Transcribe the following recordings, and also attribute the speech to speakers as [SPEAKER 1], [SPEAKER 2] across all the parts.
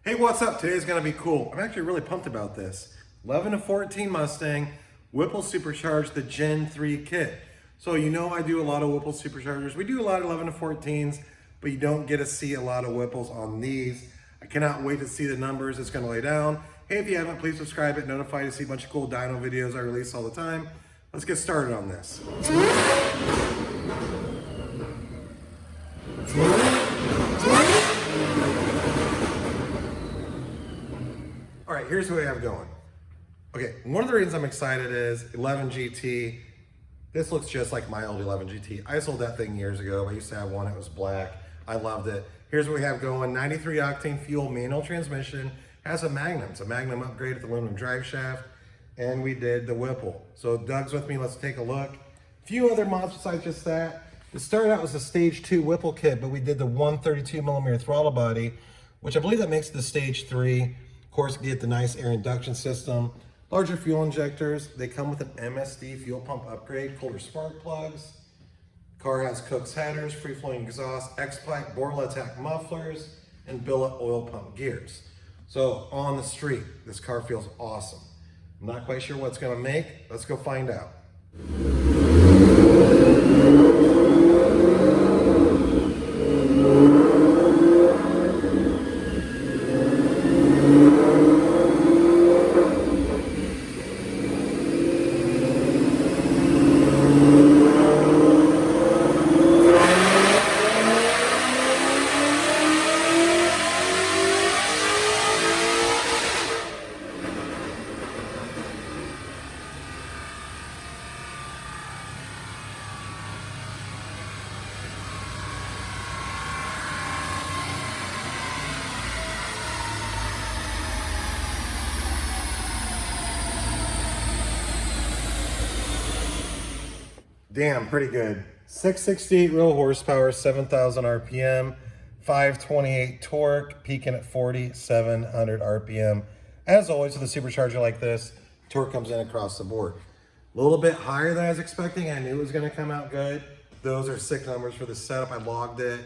[SPEAKER 1] Hey, what's up? Today's gonna be cool. I'm actually really pumped about this. 11 to 14 Mustang, Whipple Supercharged, the Gen 3 kit. So you know I do a lot of Whipple Superchargers. We do a lot of 11 to 14s, but you don't get to see a lot of Whipples on these. I cannot wait to see the numbers it's gonna lay down. Hey, if you haven't, please subscribe and notify to see a bunch of cool dyno videos I release all the time. Let's get started on this. All right, here's what we have going. Okay, one of the reasons I'm excited is 11 GT. This looks just like my old 11 GT. I sold that thing years ago. I used to have one, it was black. I loved it. Here's what we have going. 93 octane fuel, manual transmission, has a Magnum. It's a Magnum upgrade with aluminum drive shaft, and we did the Whipple. So Doug's with me, let's take a look. A few other mods besides just that. It started out as a stage 2 Whipple kit, but we did the 132mm throttle body, which I believe that makes the stage 3. Of course, get the nice air induction system, larger fuel injectors. They come with an MSD fuel pump upgrade, colder spark plugs. Car has Kooks Headers, free-flowing exhaust, X-pipe, Borla-Attack mufflers, and billet oil pump gears. So on the street, this car feels awesome. I'm not quite sure what it's gonna make. Let's go find out. Damn, pretty good. 668 real horsepower, 7,000 RPM, 528 torque, peaking at 4,700 RPM. As always with a supercharger like this, torque comes in across the board. A little bit higher than I was expecting. I knew it was gonna come out good. Those are sick numbers for the setup. I logged it,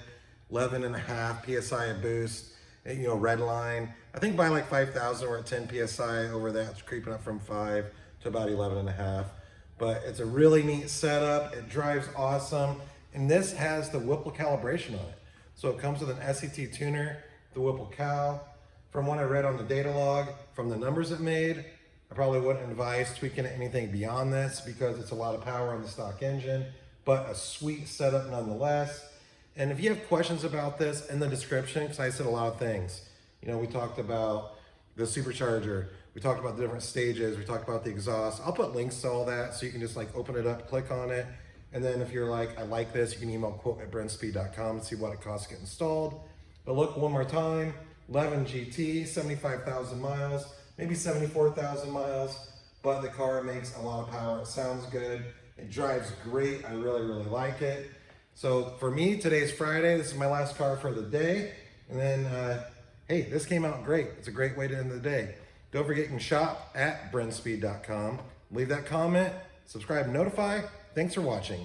[SPEAKER 1] 11.5 PSI a boost, and, you know, red line. I think by like 5,000, we're at 10 PSI over that. It's creeping up from 5 to about 11.5. But it's a really neat setup. It drives awesome. And this has the Whipple calibration on it. So it comes with an SET tuner, the Whipple cal. From what I read on the data log, from the numbers it made, I probably wouldn't advise tweaking anything beyond this because it's a lot of power on the stock engine, but a sweet setup nonetheless. And if you have questions about this, in the description, because I said a lot of things. You know, we talked about the supercharger, we talked about the different stages, we talked about the exhaust. I'll put links to all that so you can just like open it up, click on it. And then if you're like, I like this, you can email quote@brentspeed.com and see what it costs to get installed. But look one more time, 11 GT, 75,000 miles, maybe 74,000 miles, but the car makes a lot of power. It sounds good. It drives great. I really, really like it. So for me, today's Friday. This is my last car for the day. And then, hey, this came out great. It's a great way to end the day. Don't forget you can shop at brentspeed.com. Leave that comment, subscribe, notify. Thanks for watching.